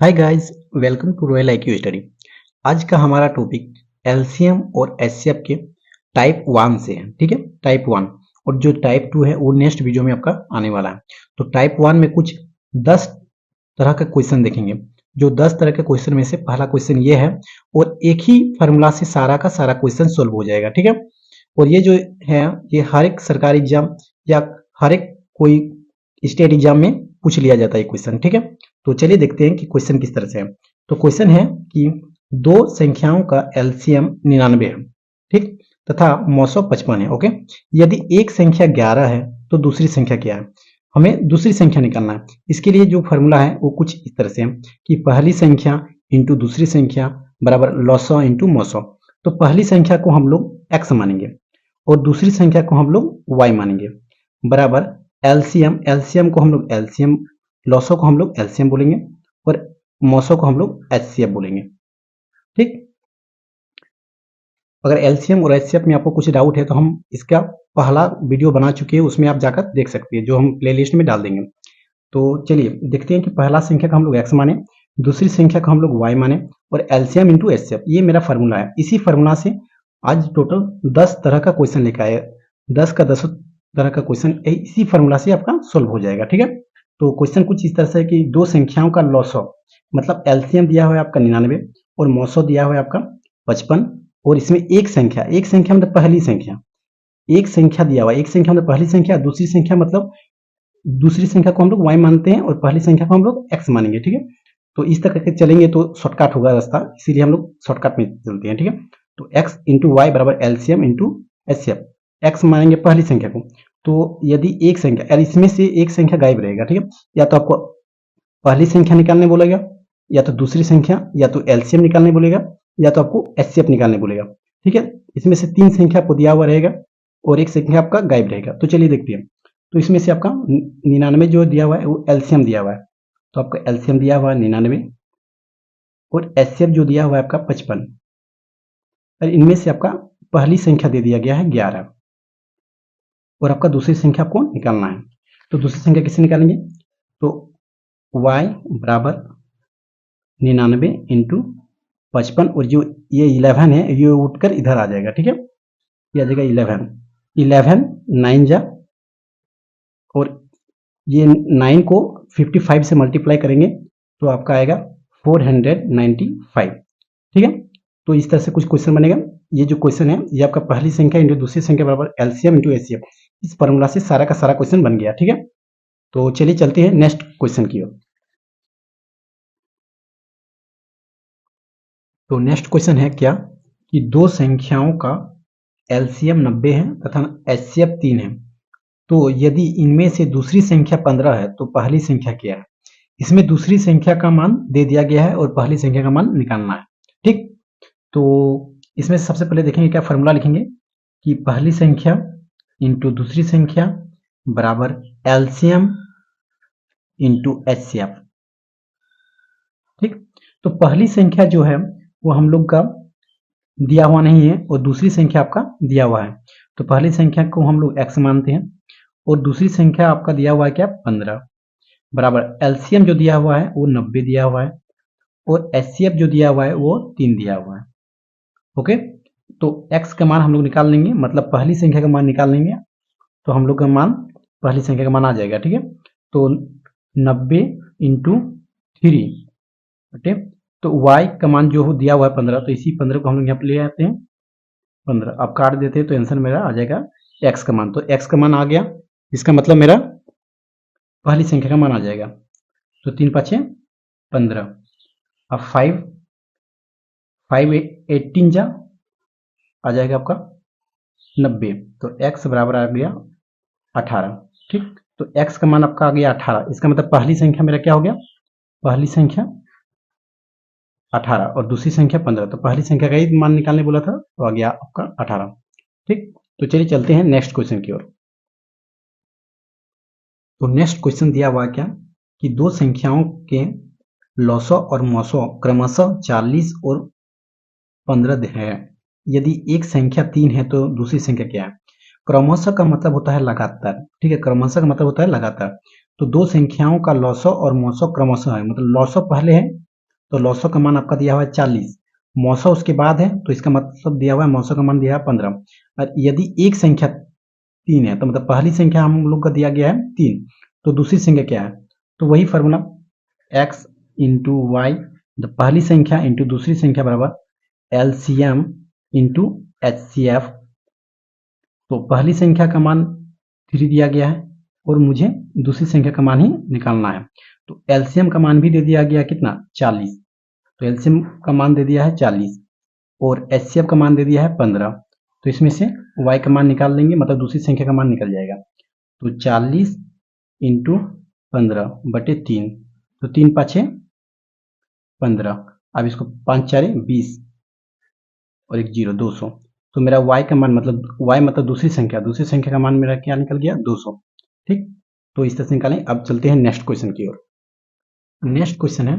Hi guys, welcome to Royal IQ Study. आज का हमारा टॉपिक एलसीएम और एचसीएफ के टाइप 1 से है। ठीक है, टाइप 1 और जो टाइप 2 है वो नेक्स्ट वीडियो में आपका आने वाला है। तो टाइप 1 में कुछ 10 तरह का क्वेश्चन देखेंगे। जो 10 तरह के क्वेश्चन में से पहला क्वेश्चन ये है और एक ही फार्मूला से सारा का सारा क्वेश्चन सोल्व हो जाएगा। ठीक है, और ये जो है ये हर एक सरकारी एग्जाम या हर एक कोई स्टेट एग्जाम में पूछ लिया जाता है क्वेश्चन। ठीक है, तो चलिए देखते हैं कि क्वेश्चन किस तरह से है। तो क्वेश्चन है कि दो संख्याओं का एलसीएम 99 है, ठीक, तथा मौसो 55 है। ओके, यदि एक संख्या 11 है तो दूसरी संख्या क्या है? हमें दूसरी संख्या निकालना है। इसके लिए जो फॉर्मूला है वो कुछ इस तरह से है कि पहली संख्या इंटू दूसरी संख्या बराबर लॉसो इंटू मौसो। तो पहली संख्या को हम लोग एक्स मानेंगे और दूसरी संख्या को हम लोग वाई मानेंगे बराबर एलसीएम। एलसीएम को हम लोग एलसीएम, लॉसो को हम लोग एलसीएम बोलेंगे और मौसो को हम लोग एचसीएफ बोलेंगे। ठीक, अगर एलसीएम और एचसीएफ में आपको कुछ डाउट है तो हम इसका पहला वीडियो बना चुके हैं, उसमें आप जाकर देख सकते हैं, जो हम प्लेलिस्ट में डाल देंगे। तो चलिए देखते हैं कि पहला संख्या का हम लोग एक्स माने, दूसरी संख्या को हम लोग वाई माने और एलसीएम इंटू एचसीएफ, ये मेरा फार्मूला है। इसी फार्मूला से आज टोटल 10 तरह का क्वेश्चन लेकर आए। 10 का 10 तरह का क्वेश्चन इसी फार्मूला से आपका सोल्व हो जाएगा। ठीक है, तो क्वेश्चन कुछ इस तरह से है कि दो संख्याओं का लॉसो, मतलब एलसीएम दिया हुआ है आपका 99 और मौसो दिया हुआ है आपका 55, और इसमें एक संख्या मतलब पहली संख्या, एक संख्या दिया हुआ है। एक संख्या मतलब पहली संख्या, दूसरी संख्या मतलब दूसरी संख्या को हम लोग y मानते हैं और पहली संख्या को हम लोग x मानेंगे। ठीक है, तो इस तरह के चलेंगे तो शॉर्टकट होगा रास्ता, इसीलिए हम लोग शॉर्टकट में चलते हैं। ठीक है, तो x इंटू वाई बराबर एलसीएम इंटू एचसीएफ। x मानेंगे पहली संख्या को, तो यदि एक संख्या और इसमें से एक संख्या गायब रहेगा, ठीक है, या तो आपको पहली संख्या निकालने बोलेगा, या तो दूसरी संख्या, या तो एलसीएम निकालने बोलेगा, या तो आपको एचसीएफ निकालने बोलेगा। ठीक है, इसमें से तीन संख्या आपको दिया हुआ रहेगा और एक संख्या आपका गायब रहेगा। तो चलिए देखते हैं। तो इसमें से आपका 99 जो दिया हुआ है वो एलसीएम दिया हुआ है, तो आपका एलसीएम दिया हुआ है 99 और एचसीएफ जो दिया हुआ है आपका 55, और इनमें से आपका पहली संख्या दे दिया गया है 11 और आपका दूसरी संख्या आपको निकालना है। तो दूसरी संख्या किससे निकालेंगे? तो y बराबर 99 इंटू 55 और जो ये 11 है ये उठकर इधर आ जाएगा। ठीक है, ये आ जाएगा 11 9 जा, और ये 9 को 55 से मल्टीप्लाई करेंगे तो आपका आएगा 495। ठीक है, तो इस तरह से कुछ क्वेश्चन बनेगा। ये जो क्वेश्चन है ये आपका पहली संख्या इंटू दूसरी संख्या बराबर एलसीएम इंटू एचसीएफ, इस फॉर्मूला से सारा का सारा क्वेश्चन बन गया। ठीक है, तो चलिए चलते हैं नेक्स्ट क्वेश्चन की ओर। तो नेक्स्ट क्वेश्चन है क्या कि दो संख्याओं का एलसीएम 90 है तथा एचसीएफ 3 है, तो यदि इनमें से दूसरी संख्या 15 है तो पहली संख्या क्या है? इसमें दूसरी संख्या का मान दे दिया गया है और पहली संख्या का मान निकालना है। ठीक, तो इसमें सबसे पहले देखेंगे क्या फॉर्मूला लिखेंगे कि पहली संख्या इंटू दूसरी संख्या बराबर एलसीएम इंटू एचसीएफ। ठीक, तो पहली संख्या जो है वो हम लोग का दिया हुआ नहीं है और दूसरी संख्या आपका दिया हुआ है, तो पहली संख्या को हम लोग x मानते हैं और दूसरी संख्या आपका दिया हुआ है क्या 15 बराबर एलसीएम जो दिया हुआ है वो 90 दिया हुआ है और एचसीएफ जो दिया हुआ है वो 3 दिया हुआ है। ओके, तो x का मान हम लोग निकाल लेंगे, मतलब पहली संख्या का मान निकाल लेंगे तो हम लोग का मान पहली संख्या का मान आ जाएगा। ठीक है, तो 90 इंटू 3 बटे, तो y का मान जो दिया हुआ है 15, तो इसी 15 को हम लोग यहाँ पे ले आते हैं 15, अब काट देते हैं तो आंसर मेरा आ जाएगा x का मान। तो x का मान आ गया, इसका मतलब मेरा पहली संख्या का मान आ जाएगा। तो 3 5 15, अब 5 18 जा आ जाएगा आपका 90, तो x बराबर आ गया 18। ठीक, तो x का मान आपका आ गया 18, इसका मतलब पहली संख्या मेरा क्या हो गया, पहली संख्या 18 और दूसरी संख्या 15, तो पहली संख्या का ही मान निकालने बोला था तो आ गया आपका 18। ठीक, तो चलिए चलते हैं नेक्स्ट क्वेश्चन की ओर। तो नेक्स्ट क्वेश्चन दिया हुआ क्या कि दो संख्याओं के लॉसो और मौसो क्रमशः 40 और 15 है, यदि एक संख्या 3 है तो दूसरी संख्या क्या है? क्रमशः का मतलब होता है लगातार। ठीक है, क्रमशः का मतलब होता है लगातार। तो दो संख्याओं का लॉसो और मौसो क्रमशः है, मतलब लॉसो पहले है तो लॉसो का मान आपका दिया हुआ है 40, मौसो उसके बाद है तो इसका मतलब दिया हुआ है मौसो का मान दिया है 15। और यदि एक संख्या 3 है तो मतलब पहली संख्या हम लोग का दिया गया है 3, तो दूसरी संख्या क्या है, तो वही फॉर्मूला x इंटू वाई, पहली संख्या इंटू दूसरी संख्या बराबर एलसीएम इंटू एचसीएफ। तो पहली संख्या का मान 3 दिया गया है और मुझे दूसरी संख्या का मान ही निकालना है। तो एलसीएम का मान भी दे दिया गया कितना 40, तो एलसीएम का मान दे दिया है 40 और एचसीएफ का मान दे दिया है 15। तो इसमें से y का मान निकाल लेंगे, मतलब दूसरी संख्या का मान निकल जाएगा। तो 40 इंटू 15/3, तो 3 पाँचे 15। अब इसको 5 चारे 20 और एक 0 200। तो मेरा y का मान मतलब y मतलब दूसरी संख्या का मान मेरा क्या निकल गया 200। ठीक, तो इस तरह से निकालें। अब चलते हैं नेक्स्ट क्वेश्चन की ओर। नेक्स्ट क्वेश्चन है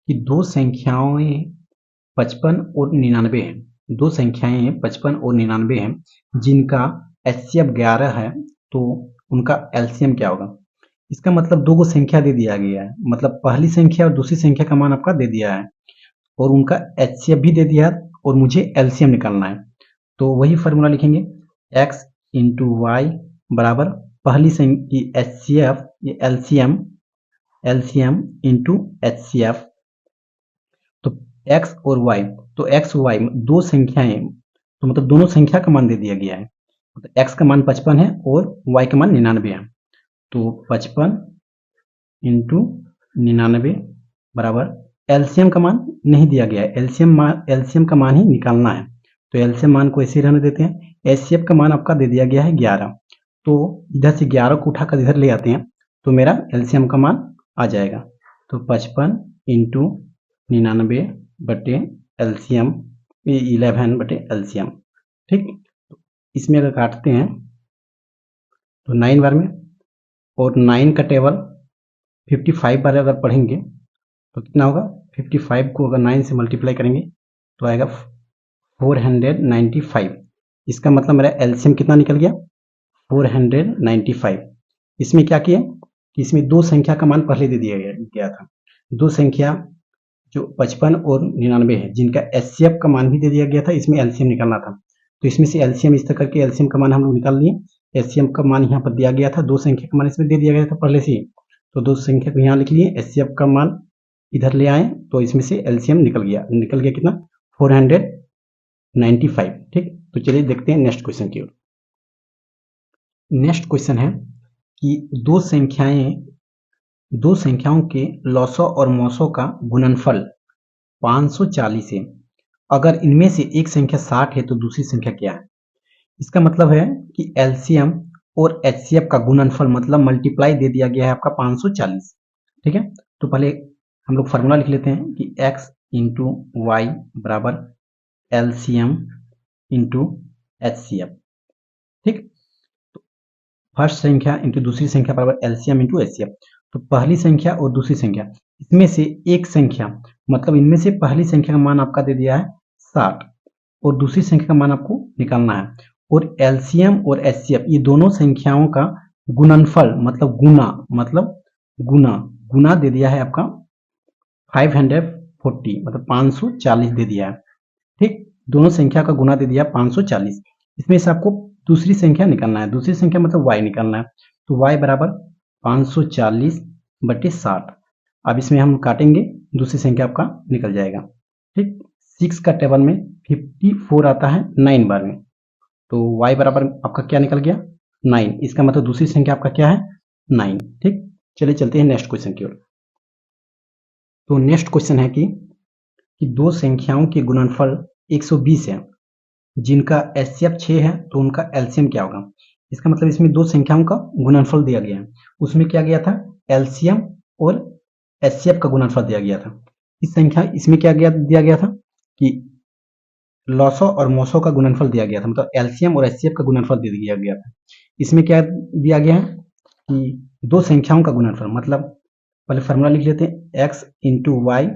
कि दो संख्याएं 55 और 99 हैं, दो संख्याएं 55 और 99 हैं जिनका एचसीएफ 11 है, तो उनका एलसीएम क्या होगा। इसका मतलब दो को संख्या दे दिया गया है, मतलब पहली संख्या और दूसरी संख्या का मान आपका दे दिया है और उनका एचसीएफ भी दे दिया है और मुझे एलसीएम निकालना है। तो वही फॉर्मूला लिखेंगे x इंटू वाई बराबर पहली संख्या एचसीएफ ये एलसीएम इंटू एचसीएफ। तो x और y, तो x y दो संख्याएं, तो मतलब दोनों संख्या का मान दे दिया गया है। तो x का मान 55 है और y का मान 99 है। तो 55 इंटू 99 बराबर एलसीएम का मान नहीं दिया गया है, एलसीएम का मान ही निकालना है। तो एलसीएम मान को ऐसे ही रहने देते हैं। एचसीएफ का मान आपका दे दिया गया है 11, तो इधर से 11 को उठाकर इधर ले आते हैं तो मेरा एलसीएम का मान आ जाएगा। तो 55 इंटू 99 बटे एलसीएम 11 बटे एलसीएम। ठीक, इसमें अगर काटते हैं तो 9 बार में और 9 का टेबल 55 बार अगर पढ़ेंगे तो कितना होगा, 55 को अगर 9 से मल्टीप्लाई करेंगे तो आएगा 495। इसका मतलब मेरा एलसीएम कितना निकल गया 495। इसमें क्या किया कि इसमें दो संख्या का मान पहले दे दिया गया था, दो संख्या जो 55 और 99 है जिनका एचसीएफ का मान भी दे दिया गया था, इसमें एलसीएम निकालना था। तो इसमें से एलसीएम इस तरह करके एलसीएम का मान हम लोग निकाल लिए। एचसीएफ का मान यहाँ पर दिया गया था, दो संख्या का मान इसमें दे दिया गया था पहले से ही, तो दो संख्या को यहाँ लिख लिए, एचसीएफ का मान इधर ले आए तो इसमें से एलसीएम निकल गया कितना 495। ठीक, तो चलिए देखते हैं नेक्स्ट क्वेश्चन की ओर। नेक्स्ट क्वेश्चन है कि दो संख्याओं के लॉसो और मौसो का गुणनफल 540 है, अगर इनमें से एक संख्या 60 है तो दूसरी संख्या क्या है। इसका मतलब है कि एलसीएम और एचसीएफ का गुणनफल मतलब मल्टीप्लाई दे दिया गया है आपका 540। ठीक है, तो पहले हम लोग फार्मूला लिख लेते हैं कि x इंटू वाई बराबर एलसीएम इंटू एचसीएफ। ठीक, तो फर्स्ट संख्या इंटू दूसरी संख्या बराबर एलसीएम इंटू एचसीएफ। तो पहली संख्या और दूसरी संख्या, इसमें से एक संख्या मतलब इनमें से पहली संख्या का मान आपका दे दिया है 60 और दूसरी संख्या का मान आपको निकालना है। और एलसीएम और एचसीएफ ये दोनों संख्याओं का गुणनफल मतलब गुना दे दिया है आपका 540, मतलब 540 दे दिया है। ठीक, दोनों संख्या का गुना दे दिया 540। इसमें से आपको दूसरी संख्या निकालना है, दूसरी संख्या मतलब y निकालना है। तो y बराबर 540/60। अब इसमें हम काटेंगे, दूसरी संख्या आपका निकल जाएगा। ठीक, 6 का टेबल में 54 आता है 9 बार में, तो y बराबर आपका क्या निकल गया 9। इसका मतलब दूसरी संख्या आपका क्या है 9। ठीक, चलिए चलते हैं नेक्स्ट क्वेश्चन की ओर। तो नेक्स्ट क्वेश्चन है कि दो संख्याओं के गुणनफल 120 है जिनका एचसीएफ 6 है तो उनका एलसीएम क्या होगा। इसका मतलब इसमें दो संख्याओं का गुणनफल दिया गया है, उसमें क्या गया था एलसीएम और एचसीएफ का गुणनफल दिया गया था। इसमें क्या दिया गया था कि लॉसो और मोसो का गुणनफल दिया गया था, मतलब एलसीएम और एचसीएफ का गुणनफल दे दिया गया था। इसमें क्या दिया गया है कि दो संख्याओं का गुणनफल, मतलब पहले फॉर्मूला लिख लेते हैं x इंटू वाई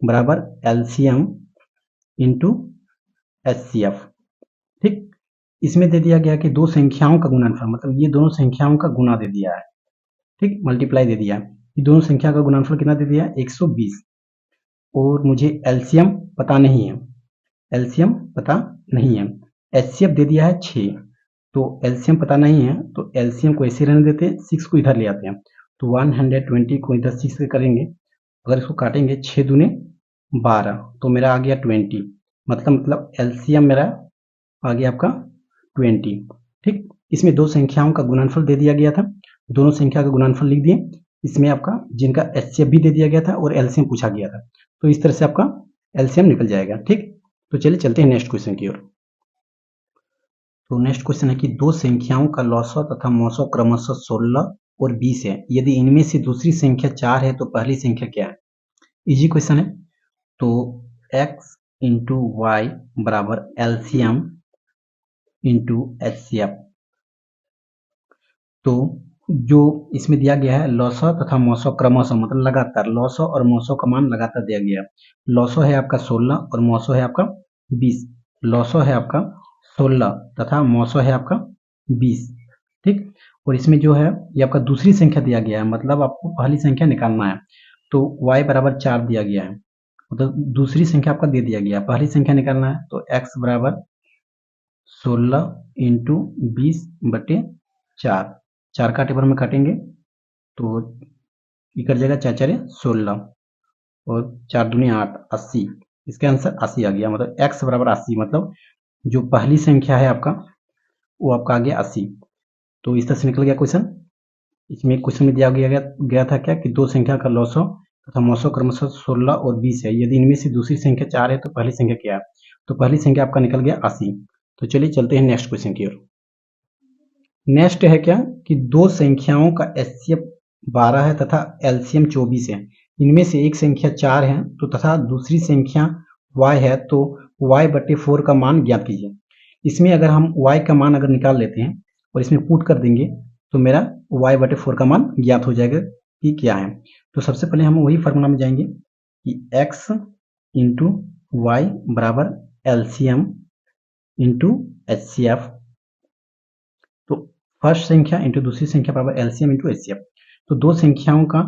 बराबर एलसीएम इंटू एचसीएफ। ठीक, इसमें दे दिया गया कि दो संख्याओं का गुणनफल मतलब ये दोनों संख्याओं का गुना दे दिया है। ठीक, मल्टीप्लाई दे दिया, ये दोनों संख्या का गुणनफल कितना दे दिया 120। और मुझे एलसीएम पता नहीं है, एलसीएम पता नहीं है। एचसीएफ दे दिया है 6, तो एलसीएम पता नहीं है, तो एलसीएम को ऐसे रहने देते हैं, 6 को इधर ले आते हैं, तो 120 को इधर 6 से करेंगे, अगर इसको काटेंगे 6 दूने 12, तो मेरा आ गया 20, मतलब एलसीएम मेरा आ गया आपका 20। ठीक, इसमें दो संख्याओं का गुणनफल दे दिया गया था, दोनों संख्या का गुणनफल लिख दिए, इसमें आपका जिनका एचसीएफ भी दे दिया गया था और एलसीएम पूछा गया था, तो इस तरह से आपका एलसीएम निकल जाएगा। ठीक, तो चलिए चलते हैं नेक्स्ट क्वेश्चन की ओर। तो नेक्स्ट क्वेश्चन है कि दो संख्याओं का लॉसव तथा मौसव क्रमशः 16 और 20 है, यदि इनमें से दूसरी संख्या 4 है तो पहली संख्या क्या है? इजी क्वेश्चन है। तो x इंटू वाई बराबर एलसीएम इंटू एचसीएफ। तो जो इसमें दिया गया है लॉसव तथा मौसव क्रमशः, मतलब लगातार, लॉसव और मौसव का मान लगातार दिया गया है। लॉसव है आपका 16 और मौसव है आपका 20। लॉसव है आपका 16 तथा मौसव है आपका 20। ठीक, और इसमें जो है ये आपका दूसरी संख्या दिया गया है, मतलब आपको पहली संख्या निकालना है। तो y बराबर 4 दिया गया है, मतलब दूसरी संख्या आपका दे दिया गया है, पहली संख्या निकालना है। तो x बराबर 16 इंटू 20 बटे 4, 4 का टेबल में काटेंगे तो ये कट जाएगा, 4 4 16 और 4 दूनी 8, 80। इसका आंसर 80 आ गया, मतलब x बराबर 80, मतलब जो पहली संख्या है आपका वो आपका आ गया 80। तो इस तरह से निकल गया क्वेश्चन। इसमें क्वेश्चन में दिया गया था क्या कि दो संख्या का लॉसव तथा मौसव क्रमशः 16 और 20 है, यदि इनमें से दूसरी संख्या 4 है तो पहली संख्या क्या है? तो पहली संख्या आपका निकल गया 80। तो चलिए चलते हैं नेक्स्ट क्वेश्चन की ओर। नेक्स्ट है क्या कि दो संख्याओं का एचसीएफ 12 है तथा एलसीएम 24 है, इनमें से एक संख्या 4 है तो तथा दूसरी संख्या y है, तो y बटे 4 का मान ज्ञात कीजिए। इसमें अगर हम y का मान अगर निकाल लेते हैं और इसमें पुट कर देंगे तो मेरा y बटे 4 का मान ज्ञात हो जाएगा कि क्या है। तो सबसे पहले हम वही फार्मूला में जाएंगे कि x इंटू वाई बराबर एलसीएम इंटू एचसीएफ। तो फर्स्ट संख्या इंटू दूसरी संख्या बराबर एलसीएम इंटू एचसीएफ। तो दो संख्याओं का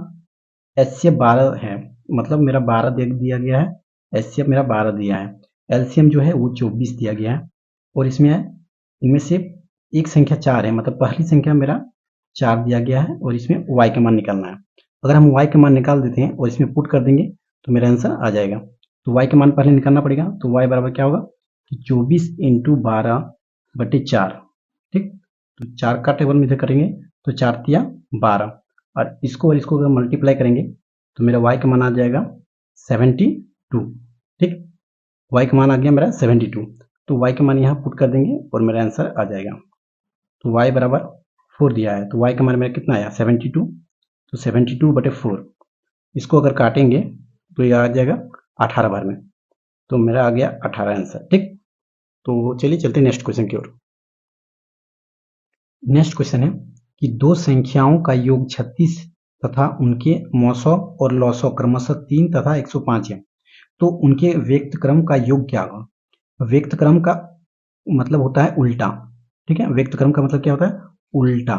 एचसीएफ 12 है, मतलब मेरा 12 दे दिया गया है, एचसीएफ मेरा 12 दिया है, एलसीएम जो है वो 24 दिया गया है, और इसमें इनमें से एक संख्या 4 है, मतलब पहली संख्या मेरा 4 दिया गया है और इसमें y का मान निकालना है। अगर हम y का मान निकाल देते हैं और इसमें पुट कर देंगे तो मेरा आंसर आ जाएगा। तो y का मान पहले निकालना पड़ेगा, तो y बराबर क्या होगा कि 24 इंटू 12 बटे 4। ठीक, तो 4 का टेबल में इधर करेंगे तो 4 तिया 12, और इसको अगर मल्टीप्लाई करेंगे तो मेरा y का मान आ जाएगा 72। ठीक, y का मान आ गया मेरा 72, तो y का मान यहाँ पुट कर देंगे और मेरा आंसर आ जाएगा। तो y बराबर 4 दिया है, तो y का मान मेरा कितना आया 72, तो 72 बटे 4, इसको अगर काटेंगे तो ये आ जाएगा 18 बार में, तो मेरा आ गया 18 आंसर। ठीक, तो चलिए चलते नेक्स्ट क्वेश्चन की ओर। नेक्स्ट क्वेश्चन है कि दो संख्याओं का योग 36 तथा उनके मौसव और लॉसव क्रमशः 3 तथा 105 है, तो उनके व्यक्त क्रम का योग क्या होगा? व्यक्त क्रम का मतलब होता है उल्टा। ठीक है, व्यक्त क्रम का मतलब क्या होता है? उल्टा,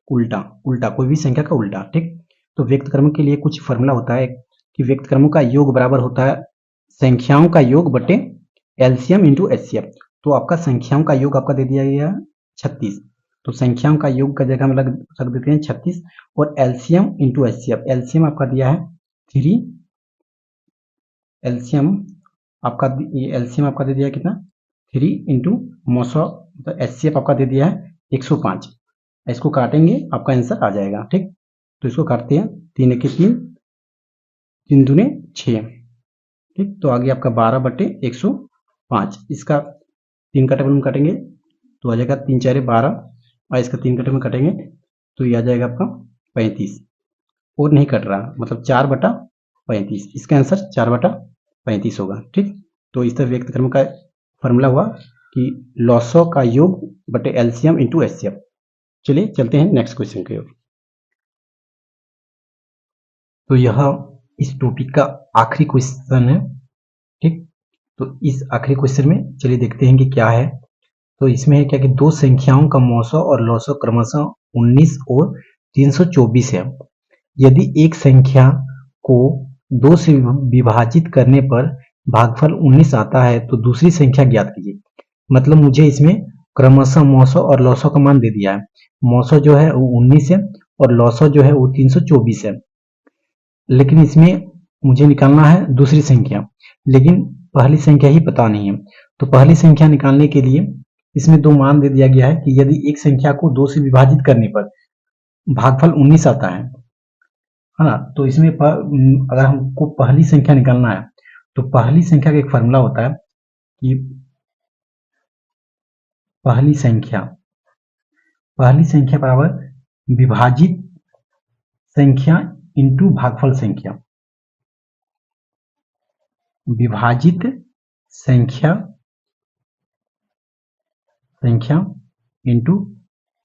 उल्टा, उल्टा, कोई भी संख्या का उल्टा। ठीक, तो व्यक्त क्रम के लिए कुछ फॉर्मूला होता है कि व्यक्त क्रमों का योग बराबर होता है संख्याओं का योग बटे एलसीएम इंटू एचसीएफ। तो आपका संख्याओं का योग आपका दे दिया गया 36, तो संख्याओं का योग का जगह हम रख देते हैं 36, और एलसीएम इंटू एचसीएफ, एलसीएम आपका दिया है 3, एलसीएम आपका दे दिया है कितना 3 इंटू मौसौ, तो एचसीएफ आपका दे दिया है 105। इसको काटेंगे आपका आंसर आ जाएगा। ठीक, तो इसको काटते हैं, 3 1 3, 3 दूने 6। ठीक, तो आगे आपका 12 बटे 105, इसका 3 का टेबल में काटेंगे तो आ जाएगा 3 4 12, और इसका 3 का टेबल में काटेंगे तो ये आ जाएगा आपका 35, और नहीं कट रहा, मतलब 4 बटा 35, इसका आंसर 4 बटा 35 होगा। ठीक, तो इस तरह व्यक्त क्रम का फॉर्मूला हुआ कि लॉसव का योग बटे एलसीएम इंटू एचसीएफ। चलिए चलते हैं नेक्स्ट क्वेश्चन की ओर। तो यह इस टॉपिक का आखिरी क्वेश्चन है। ठीक, तो इस आखिरी क्वेश्चन में चलिए देखते हैं कि क्या है। तो इसमें है क्या कि दो संख्याओं का मौसव और लॉसव क्रमशः 19 और 324 है, यदि एक संख्या को 2 से विभाजित करने पर भागफल 19 आता है तो दूसरी संख्या ज्ञात कीजिए। मतलब मुझे इसमें क्रमशः मौसों और लौसों का मान दे दिया है। मौसों जो है वो 19 है और लौसों जो है वो 324 है। लेकिन इसमें मुझे निकालना है दूसरी संख्या, लेकिन पहली संख्या ही पता नहीं है। तो पहली संख्या निकालने के लिए इसमें 2 मान दे दिया गया है कि यदि एक संख्या को 2 से विभाजित करने पर भागफल 19 आता है ना, तो इसमें अगर हमको पहली संख्या निकालना है तो पहली संख्या का एक फॉर्मूला होता है कि पहली संख्या बराबर विभाजित संख्या इंटू भागफल संख्या। विभाजित संख्या इंटू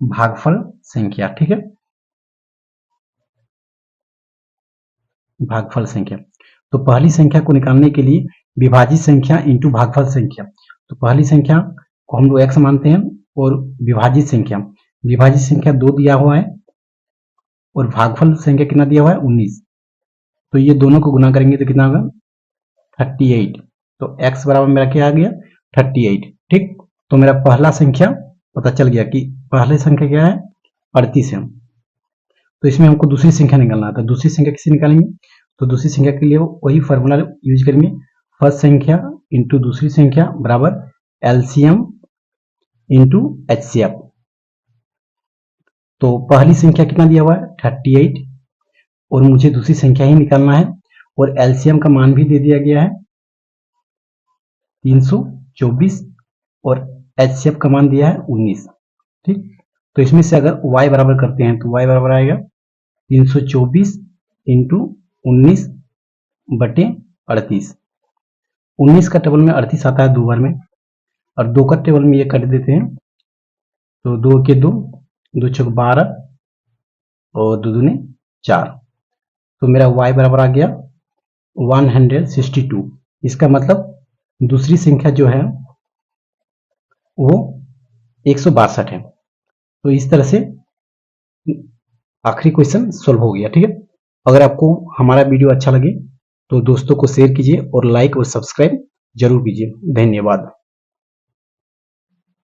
भागफल संख्या, ठीक है, भागफल संख्या। तो पहली संख्या को निकालने के लिए विभाजित संख्या इंटू भागफल संख्या। तो पहली संख्या को हम लोग x मानते हैं और विभाजित संख्या 2 दिया हुआ है और भागफल संख्या कितना दिया हुआ है 19। तो ये दोनों को गुना करेंगे तो कितना होगा 38। तो x बराबर मेरा क्या आ गया 38, ठीक। तो मेरा पहला संख्या पता चल गया कि पहली संख्या क्या है 38 है। तो इसमें हमको दूसरी संख्या निकालना था। दूसरी संख्या किसे निकालेंगे, तो दूसरी संख्या के लिए वही फॉर्मूला यूज करेंगे, फर्स्ट संख्या इंटू दूसरी संख्या बराबर एलसीएम इंटू एचसीएफ। तो पहली संख्या कितना दिया हुआ है 38 और मुझे दूसरी संख्या ही निकालना है और एलसीएम का मान भी दे दिया गया है 324 और एचसीएफ का मान दिया है 19, ठीक। तो इसमें से अगर y बराबर करते हैं तो y बराबर आएगा 324 इंटू 19 बटे 38। 19 का टेबल में 38 आता है 2 बार में और 2 का टेबल में ये कर देते हैं तो 2 के 2, 2 चौक 12 और 2 दूने 4। तो मेरा y बराबर आ गया 162। इसका मतलब दूसरी संख्या जो है वो 162 है। तो इस तरह से आखिरी क्वेश्चन सोल्व हो गया, ठीक है। अगर आपको हमारा वीडियो अच्छा लगे तो दोस्तों को शेयर कीजिए और लाइक और सब्सक्राइब जरूर कीजिए। धन्यवाद।